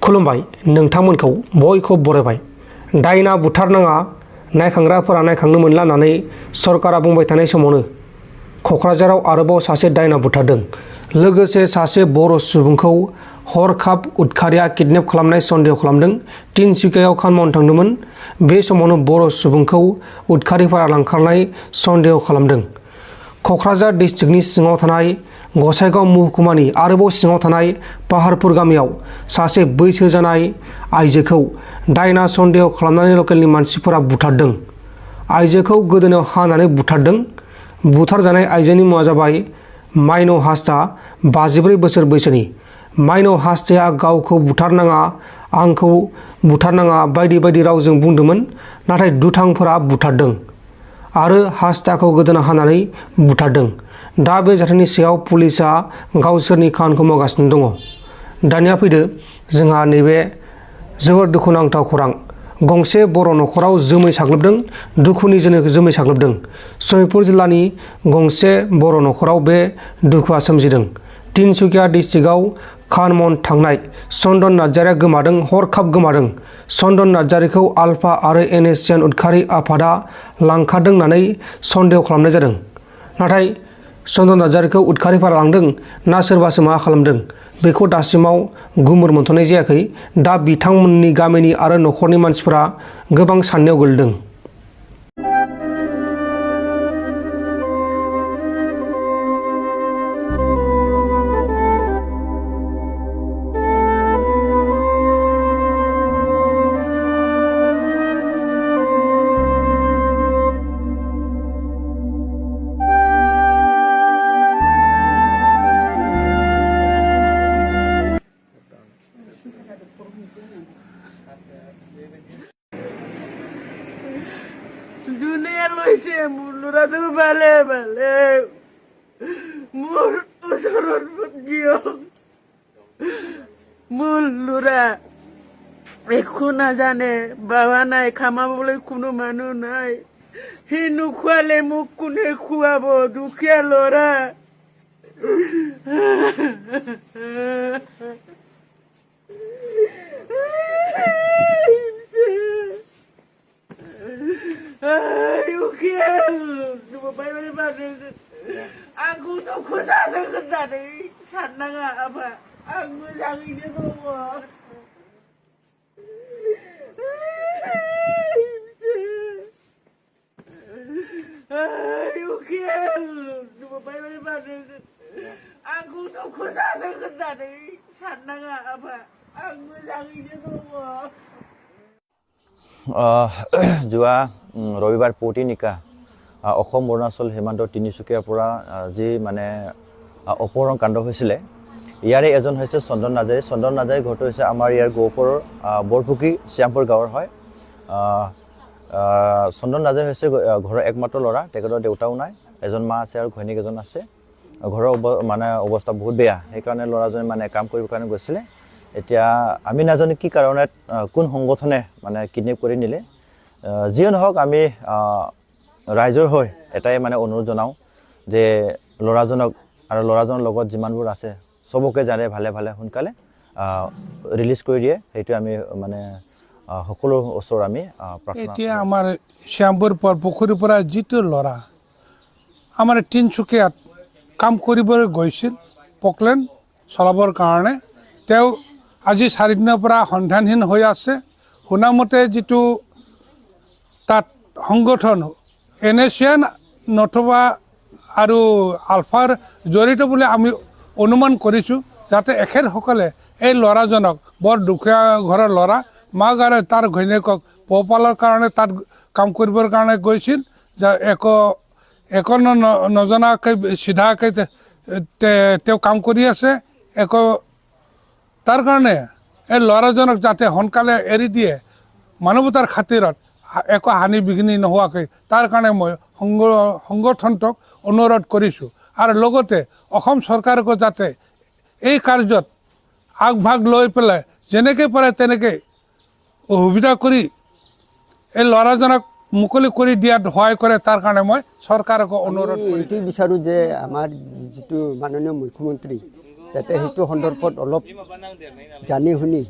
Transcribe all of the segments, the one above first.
खुलुमबाय नोंथांमोनखौ बयखौ बरायबाय दायना बुथारनाङा नायखांग्राफोरा नायखांनो मोनला होननानै सरकारा बुंबाय थानाय समावनो क'क्राझाराव आरोबाव सासे दायना बुथारदों लोगोसे सासे बर' सुबुंखौ हरखाब उदखारिया किडनेप खालामनाय सन्देह खालामदों तिनसुकियायाव खामानि मावनो थांदोंमोन बे समावनो बर' सुबुंखौ उदखारिफोरा लांखारनाय सन्देह खालामदों क'क्राझार डिस्ट्रिक्टनि सिङाव थानाय गसाइगाव महकुमानि आरोबाव सिङाव थानाय पाहारपुर गामियाव सासे बैसो जानाय आइजोखौ दायना सन्देह खालामनानै लकेलनि मानसिफोरा बुथारदों आइजोखौ गोदोनायाव हानानै बुथारदों बुथारजानाय आइजोनि मुङा जाबाय माइनाव हास्ता 54 बोसोर बैसोनि माइनाव हास्ताया गावखौ बुथारनाङा आंखौ बुथारनाङा बायदि बायदि रावजों बुंदोंमोन नाथाय दुथांफोरा बुथारदों आरो हास्ताखौ गोदोना हानानै बुथारदों दा बे जाथायनि सायाव पुलिसा गावसोरनि खामानिखौ मावगासिनो दङ दानिया फैदो जोंहा नैबे जोबोद दुखुनांथाव खौरां गंसे बर' न'खराव जोमै साग्लोबदों दुखुनि जोमै साग्लोबदों सनितपुर जिल्लानि गंसे बर' न'खराव बे दुखुआ सोमजिदों तिनसुकिया डिस्ट्रिक्टआव खामानि मावनो थांनाय चन्दन नार्जारिया गोमादों हरखाब गोमादों चन्दन नार्जारिखौ आल्फा आरो nscn उदखारि आफादा लांखारदों होननानै सन्देह खालामनाय जादों नाथाय चन्दन नार्जारिखौ उदखारिफोरा लांदों ना सोरबासो मा खालामदों बेखौ दासिमाव गुमुर मोनथ'नाय जायाखै दा बिथांमोननि गामिनि आरो न'खरनि मानसिफोरा गोबां साननायाव गोलैदों দুনিয়া লৈছে মোৰ ল'ৰাটো ভালে ভালে মোৰ ওচৰত দিয়ক মোৰ ল'ৰা একো নাজানে বাবা নাই খামাবলৈ কোনো মানুহ নাই সি নোখোৱালে মোক কোনে খুৱাব দুখীয়া ল'ৰা aku tuh kusaha dari Chandan apa aku moजाङैनो दङ aku tuh kusaha dari Chandan apa aku moजाङैनो दङ যোৱা ৰবিবাৰ পুৱতি নিশা অসম অৰুণাচল সীমান্তৰ তিনিচুকীয়াৰ পৰা যি মানে অপহৰণ কাণ্ড হৈছিলে ইয়াৰে এজন হৈছে চন্দন নাৰ্জাৰী ঘৰটো হৈছে আমাৰ ইয়াৰ গহপুৰৰ বৰপুখুৰী শ্যামপুৰ গাঁৱৰ হয় চন্দন নাৰ্জাৰী হৈছে ঘৰৰ একমাত্ৰ ল'ৰা তেখেতৰ দেউতাও নাই এজন মা আছে আৰু ঘৈণীক এজন আছে ঘৰৰ মানে অৱস্থা বহুত বেয়া সেইকাৰণে ল'ৰাজনে মানে কাম কৰিবৰ কাৰণে গৈছিলে এতিয়া আমি নাজানো কি কাৰণত কোন সংগঠনে মানে কিডনেপ কৰি নিলে যিয়ে নহওক আমি ৰাইজৰ হৈ এটাই মানে অনুৰোধ জনাওঁ যে ল'ৰাজনক আৰু ল'ৰাজনৰ লগত যিমানবোৰ আছে সবকে জানে ভালে ভালে সোনকালে ৰিলিজ কৰি দিয়ে সেইটো আমি মানে সকলো ওচৰ আমি প্ৰাৰ্থনা এতিয়া আমাৰ শ্যামপুৰ পুখুৰীৰ পৰা যিটো ল'ৰা আমাৰ তিনচুকীয়াত কাম কৰিবলৈ গৈছিল পকলেন চলাবৰ কাৰণে তেওঁ আজি 4 দিনৰ পৰা সন্ধানহীন হৈ আছে শুনামতে যিটো তাত সংগঠন nscn নথবা আৰু আলফাৰ জড়িত বুলি আমি অনুমান কৰিছোঁ যাতে এখেতসকলে এই ল'ৰাজনক বৰ দুখীয়া ঘৰৰ ল'ৰা মাক আৰু তাৰ ঘৈণীয়েকক পোহপালৰ কাৰণে তাত কাম কৰিবৰ কাৰণে গৈছিল যে একো নজনাকৈ চিধাকৈ তেওঁ কাম কৰি আছে তাৰ কাৰণে এই ল'ৰাজনক যাতে সোনকালে এৰি দিয়ে মানৱতাৰ খাতিৰত একো হানি বিঘিনি নোহোৱাকৈ তাৰ কাৰণে মই সংগঠনটোক অনুৰোধ কৰিছোঁ আৰু লগতে অসম চৰকাৰকো যাতে এই কাৰ্যত আগভাগ লৈ পেলাই যেনেকৈ পাৰে তেনেকৈ সুবিধা কৰি এই ল'ৰাজনক মুকলি কৰি দিয়াত সহায় কৰে তাৰ কাৰণে মই চৰকাৰক অনুৰোধ কৰি এইটো বিচাৰোঁ যে আমাৰ যিটো মাননীয় মুখ্যমন্ত্ৰী যাতে সেইটো সন্দৰ্ভত অলপ জানি শুনি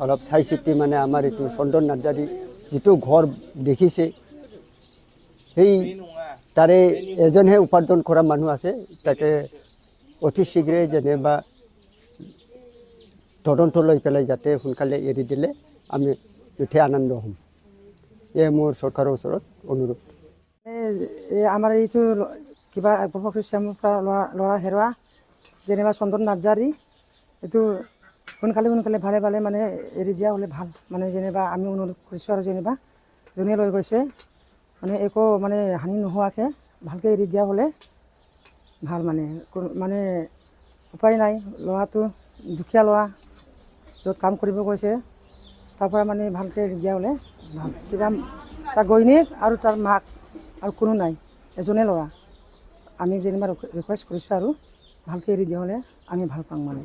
অলপ চাই চিতি মানে আমাৰ এইটো চন্দন নাৰ্জাৰী যিটো ঘৰ দেখিছে সেই তাৰে এজনহে উপাৰ্জন কৰা মানুহ আছে তাকে অতি শীঘ্ৰে যেনিবা তদন্ত লৈ পেলাই যাতে সোনকালে এৰি দিলে আমি যথেষ্ট আনন্দ হ'ম এয়ে মোৰ চৰকাৰৰ ওচৰত অনুৰোধ আমাৰ এইটো কিবা প্ৰফেশ্যনৰ পৰা ল'ৰা হেৰুৱা যেনিবা চন্দন নাৰ্জাৰী এইটো সোনকালে ভালে মানে এৰি দিয়া হ'লে ভাল মানে যেনিবা আমি অনুৰোধ কৰিছোঁ আৰু যেনিবা যোনে লৈ গৈছে মানে একো মানে হানি নোহোৱাকৈ ভালকৈ এৰি দিয়া হ'লে ভাল মানে উপায় নাই ল'ৰাটো দুখীয়া ল'ৰা য'ত কাম কৰিব গৈছে তাৰ পৰা মানে ভালকৈ এৰি দিয়া হ'লে ভাল কিবা তাৰ ঘৈণীয়েক আৰু তাৰ মাক আৰু কোনো নাই এজনে ল'ৰা আমি যেনিবা ৰিকুৱেষ্ট কৰিছোঁ আৰু ভালকৈ এৰি দিয়া হ'লে আমি ভাল পাওঁ মানে